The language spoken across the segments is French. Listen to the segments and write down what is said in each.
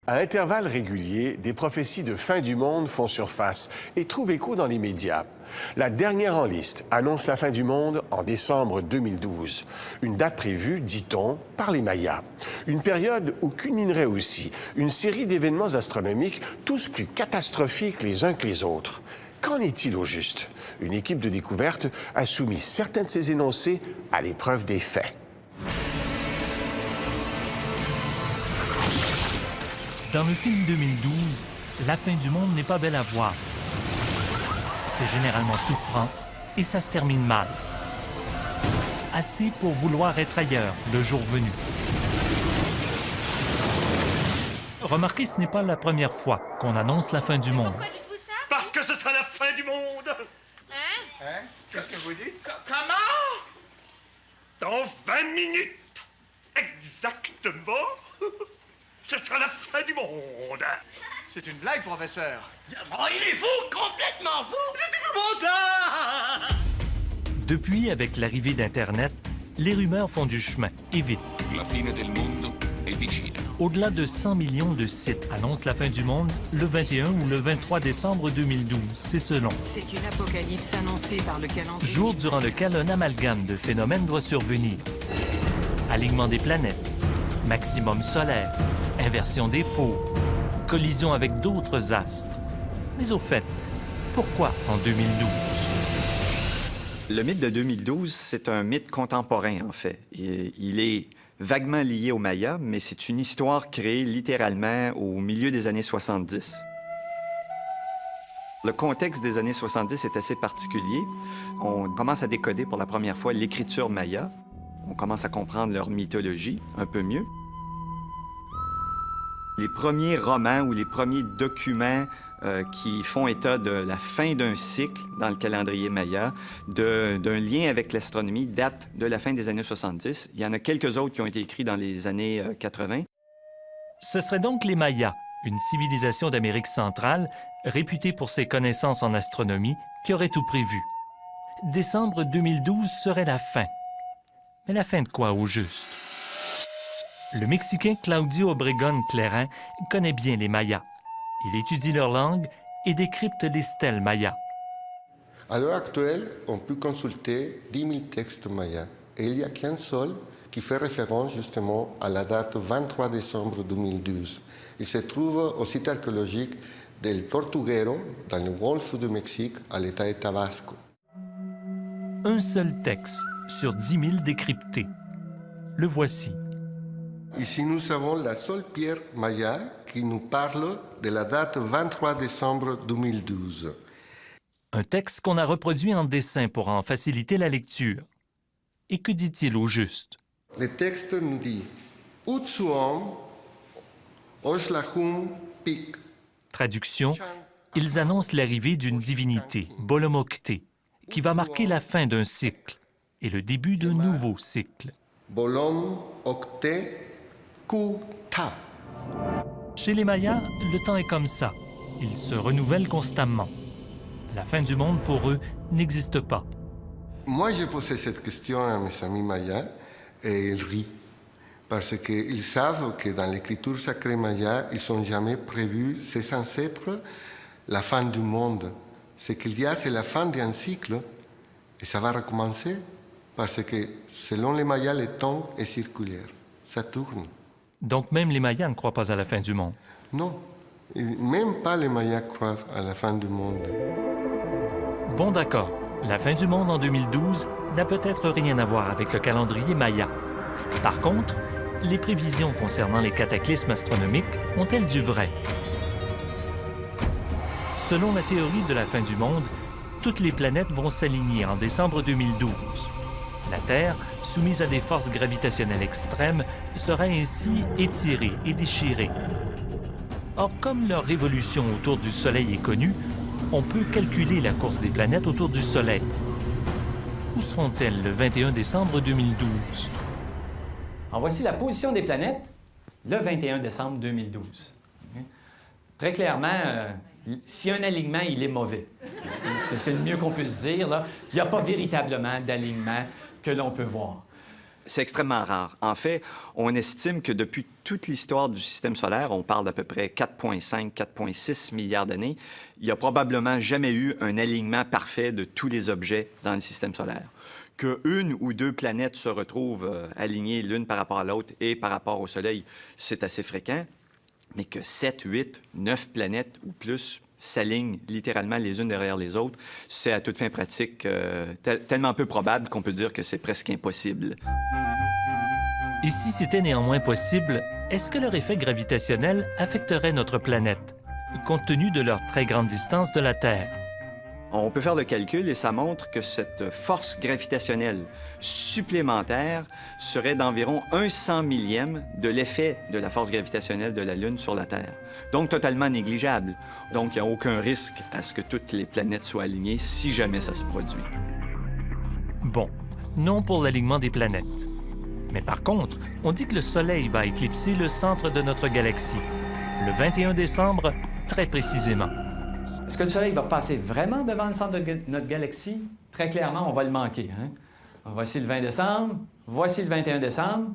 À intervalles réguliers, des prophéties de fin du monde font surface et trouvent écho dans les médias. La dernière en liste annonce la fin du monde en décembre 2012. Une date prévue, dit-on, par les Mayas. Une période où culminerait aussi une série d'événements astronomiques, tous plus catastrophiques les uns que les autres. Qu'en est-il au juste? Une équipe de découverte a soumis certains de ces énoncés à l'épreuve des faits. Dans le film 2012, la fin du monde n'est pas belle à voir. C'est généralement souffrant et ça se termine mal. Assez pour vouloir être ailleurs le jour venu. Remarquez, ce n'est pas la première fois qu'on annonce la fin du monde. Pourquoi dites-vous ça? Parce que ce sera la fin du monde. Hein? Qu'est-ce que vous dites? Comment? Dans 20 minutes. Exactement. Ce sera la fin du monde. C'est une blague, professeur. Oh, il est fou, complètement fou. C'est épouvantable. Depuis, avec l'arrivée d'Internet, les rumeurs font du chemin, et vite. La fine del mondo è vicina. Au-delà de 100 millions de sites annoncent la fin du monde le 21 ou le 23 décembre 2012, c'est selon. C'est une apocalypse annoncée par le calendrier. Jour durant lequel un amalgame de phénomènes doit survenir. Alignement des planètes, maximum solaire, inversion des pôles, collision avec d'autres astres. Mais au fait, pourquoi en 2012? Le mythe de 2012, c'est un mythe contemporain, en fait. Il est vaguement lié aux Mayas, mais c'est une histoire créée littéralement au milieu des années 70. Le contexte des années 70 est assez particulier. On commence à décoder pour la première fois l'écriture maya. On commence à comprendre leur mythologie un peu mieux. Les premiers romans ou les premiers documents qui font état de la fin d'un cycle dans le calendrier maya, d'un lien avec l'astronomie, datent de la fin des années 70. Il y en a quelques autres qui ont été écrits dans les années 80. Ce seraient donc les Mayas, une civilisation d'Amérique centrale réputée pour ses connaissances en astronomie, qui aurait tout prévu. Décembre 2012 serait la fin. Mais la fin de quoi au juste? Le Mexicain Claudio Obregón Clarin connaît bien les Mayas. Il étudie leur langue et décrypte les stèles mayas. À l'heure actuelle, on peut consulter 10 000 textes mayas. Et il n'y a qu'un seul qui fait référence justement à la date 23 décembre 2012. Il se trouve au site archéologique del Tortuguero, dans le golfe du Mexique, à l'état de Tabasco. Un seul texte sur 10 000 décryptés. Le voici. Ici, nous avons la seule pierre maya qui nous parle de la date 23 décembre 2012. Un texte qu'on a reproduit en dessin pour en faciliter la lecture. Et que dit-il au juste? Le texte nous dit « Utsuom Oshlahum Pik ». Traduction, ils annoncent l'arrivée d'une divinité, Bolomokté, qui va marquer la fin d'un cycle et le début d'un nouveau cycle. Bolom Okte Kuta. Chez les Mayas, le temps est comme ça. Il se renouvelle constamment. La fin du monde, pour eux, n'existe pas. Moi, j'ai posé cette question à mes amis mayas et ils rient. Parce qu'ils savent que dans l'écriture sacrée maya, ils n'ont jamais prévu, c'est censé être la fin du monde. Ce qu'il y a, c'est la fin d'un cycle et ça va recommencer parce que selon les mayas, le temps est circulaire. Ça tourne. Donc même les Mayas ne croient pas à la fin du monde. Non, même pas les mayas croient à la fin du monde. Bon d'accord, la fin du monde en 2012 n'a peut-être rien à voir avec le calendrier maya. Par contre, les prévisions concernant les cataclysmes astronomiques ont-elles du vrai? Selon la théorie de la fin du monde, toutes les planètes vont s'aligner en décembre 2012. La Terre, soumise à des forces gravitationnelles extrêmes, sera ainsi étirée et déchirée. Or, comme leur révolution autour du Soleil est connue, on peut calculer la course des planètes autour du Soleil. Où seront-elles le 21 décembre 2012? En voici la position des planètes le 21 décembre 2012. Très clairement, si un alignement, il est mauvais. C'est le mieux qu'on puisse dire, là. Il n'y a pas véritablement d'alignement que l'on peut voir. C'est extrêmement rare. En fait, on estime que depuis toute l'histoire du système solaire, on parle d'à peu près 4,5, 4,6 milliards d'années, il n'y a probablement jamais eu un alignement parfait de tous les objets dans le système solaire. Qu'une ou deux planètes se retrouvent alignées l'une par rapport à l'autre et par rapport au Soleil, c'est assez fréquent, mais que 7, 8, 9 planètes ou plus s'alignent littéralement les unes derrière les autres, c'est à toute fin pratique tellement peu probable qu'on peut dire que c'est presque impossible. Et si c'était néanmoins possible, est-ce que leur effet gravitationnel affecterait notre planète, compte tenu de leur très grande distance de la Terre? On peut faire le calcul et ça montre que cette force gravitationnelle supplémentaire serait d'environ 1/100 millième de l'effet de la force gravitationnelle de la Lune sur la Terre. Donc totalement négligeable. Donc il n'y a aucun risque à ce que toutes les planètes soient alignées si jamais ça se produit. Bon, non pour l'alignement des planètes. Mais par contre, on dit que le Soleil va éclipser le centre de notre galaxie, le 21 décembre, très précisément. Est-ce que le Soleil va passer vraiment devant le centre de notre galaxie? Très clairement, on va le manquer. Hein? Voici le 20 décembre, voici le 21 décembre.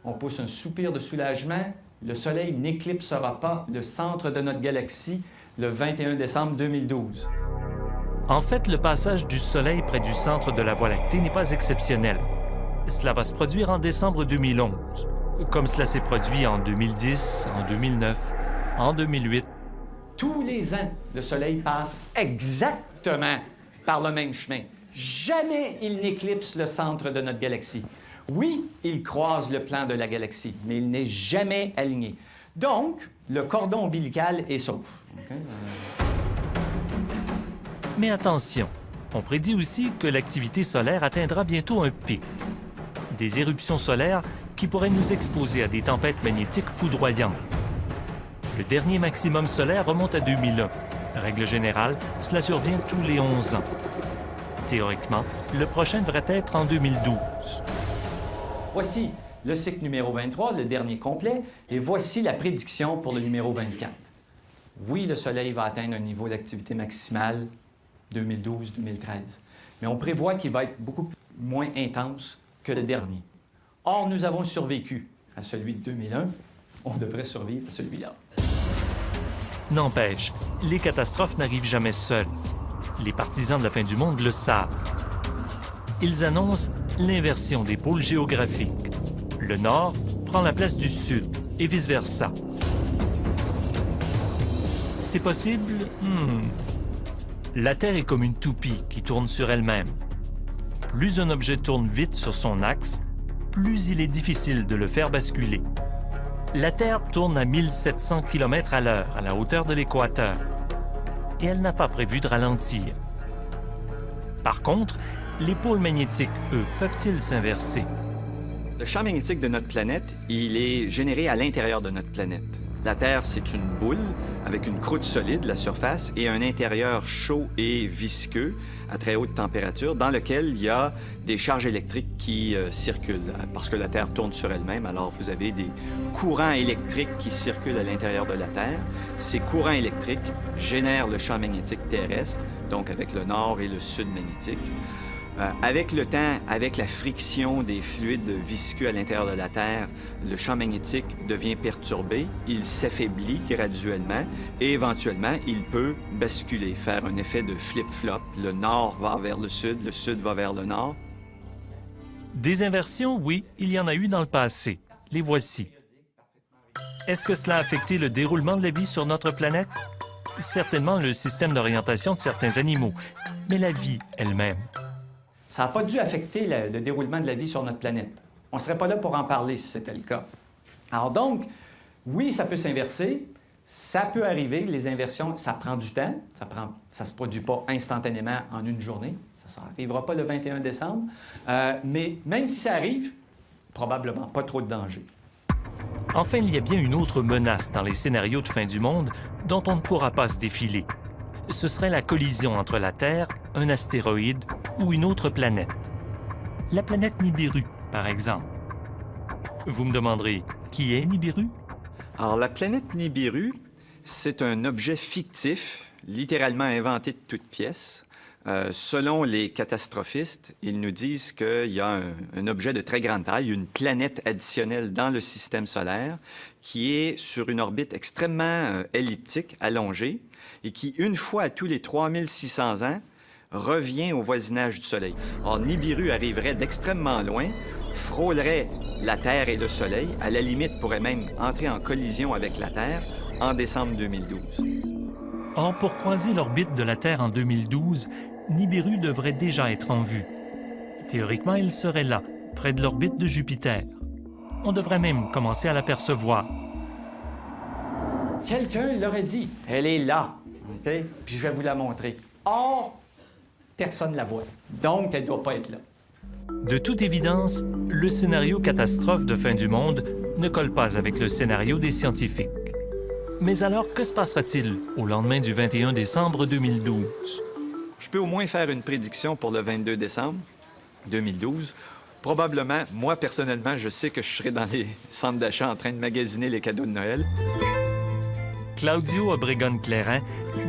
On pousse un soupir de soulagement. Le Soleil n'éclipsera pas le centre de notre galaxie le 21 décembre 2012. En fait, le passage du Soleil près du centre de la Voie lactée n'est pas exceptionnel. Cela va se produire en décembre 2011, comme cela s'est produit en 2010, en 2009, en 2008. Tous les ans, le Soleil passe exactement par le même chemin. Jamais il n'éclipse le centre de notre galaxie. Oui, il croise le plan de la galaxie, mais il n'est jamais aligné. Donc, le cordon ombilical est sauf. Okay? Mais attention, on prédit aussi que l'activité solaire atteindra bientôt un pic. Des éruptions solaires qui pourraient nous exposer à des tempêtes magnétiques foudroyantes. Le dernier maximum solaire remonte à 2001. Règle générale, cela survient tous les 11 ans. Théoriquement, le prochain devrait être en 2012. Voici le cycle numéro 23, le dernier complet, et voici la prédiction pour le numéro 24. Oui, le Soleil va atteindre un niveau d'activité maximale 2012-2013, mais on prévoit qu'il va être beaucoup moins intense que le dernier. Or, nous avons survécu à celui de 2001, on devrait survivre à celui-là. N'empêche, les catastrophes n'arrivent jamais seules. Les partisans de la fin du monde le savent. Ils annoncent l'inversion des pôles géographiques. Le Nord prend la place du Sud et vice-versa. C'est possible? La Terre est comme une toupie qui tourne sur elle-même. Plus un objet tourne vite sur son axe, plus il est difficile de le faire basculer. La Terre tourne à 1700 km à l'heure à la hauteur de l'équateur. Et elle n'a pas prévu de ralentir. Par contre, les pôles magnétiques, eux, peuvent-ils s'inverser? Le champ magnétique de notre planète, il est généré à l'intérieur de notre planète. La Terre, c'est une boule avec une croûte solide, la surface, et un intérieur chaud et visqueux à très haute température dans lequel il y a des charges électriques qui circulent. Parce que la Terre tourne sur elle-même, alors vous avez des courants électriques qui circulent à l'intérieur de la Terre. Ces courants électriques génèrent le champ magnétique terrestre, donc avec le nord et le sud magnétique. Avec le temps, avec la friction des fluides visqueux à l'intérieur de la Terre, le champ magnétique devient perturbé, il s'affaiblit graduellement et éventuellement, il peut basculer, faire un effet de flip-flop. Le nord va vers le sud va vers le nord. Des inversions, oui, il y en a eu dans le passé. Les voici. Est-ce que cela a affecté le déroulement de la vie sur notre planète? Certainement le système d'orientation de certains animaux, mais la vie elle-même. Ça n'a pas dû affecter le déroulement de la vie sur notre planète. On ne serait pas là pour en parler si c'était le cas. Alors donc, oui, ça peut s'inverser, ça peut arriver, les inversions, ça prend du temps, ça ne se produit pas instantanément en une journée, ça n'arrivera pas le 21 décembre, mais même si ça arrive, probablement pas trop de danger. Enfin, il y a bien une autre menace dans les scénarios de fin du monde dont on ne pourra pas se défiler. Ce serait la collision entre la Terre, un astéroïde ou une autre planète. La planète Nibiru, par exemple. Vous me demanderez, qui est Nibiru? Alors, la planète Nibiru, c'est un objet fictif, littéralement inventé de toutes pièces, Selon les catastrophistes, ils nous disent qu'il y a un objet de très grande taille, une planète additionnelle dans le système solaire qui est sur une orbite extrêmement elliptique, allongée, et qui, une fois à tous les 3600 ans, revient au voisinage du Soleil. Or, Nibiru arriverait d'extrêmement loin, frôlerait la Terre et le Soleil, à la limite pourrait même entrer en collision avec la Terre en décembre 2012. Or, pour croiser l'orbite de la Terre en 2012, Nibiru devrait déjà être en vue. Théoriquement, il serait là, près de l'orbite de Jupiter. On devrait même commencer à l'apercevoir. Quelqu'un l'aurait dit. Elle est là. OK? Puis je vais vous la montrer. Or, personne ne la voit. Donc, elle ne doit pas être là. De toute évidence, le scénario catastrophe de fin du monde ne colle pas avec le scénario des scientifiques. Mais alors, que se passera-t-il au lendemain du 21 décembre 2012? Je peux au moins faire une prédiction pour le 22 décembre 2012. Probablement, moi, personnellement, je sais que je serai dans les centres d'achat en train de magasiner les cadeaux de Noël. Claudio Obregon-Clairin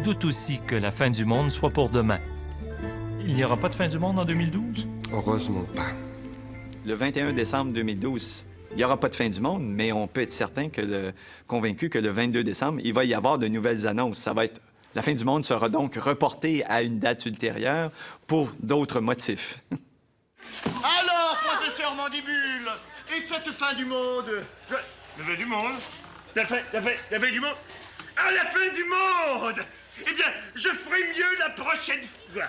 doute aussi que la fin du monde soit pour demain. Il n'y aura pas de fin du monde en 2012? Heureusement pas. Le 21 décembre 2012, il n'y aura pas de fin du monde, mais on peut être certain convaincu que le 22 décembre, il va y avoir de nouvelles annonces. La fin du monde sera donc reportée à une date ultérieure pour d'autres motifs. Alors, professeur Mandibule, et cette fin du monde? La fin du monde? La fin du monde? Ah, la fin du monde! Eh bien, je ferai mieux la prochaine fois.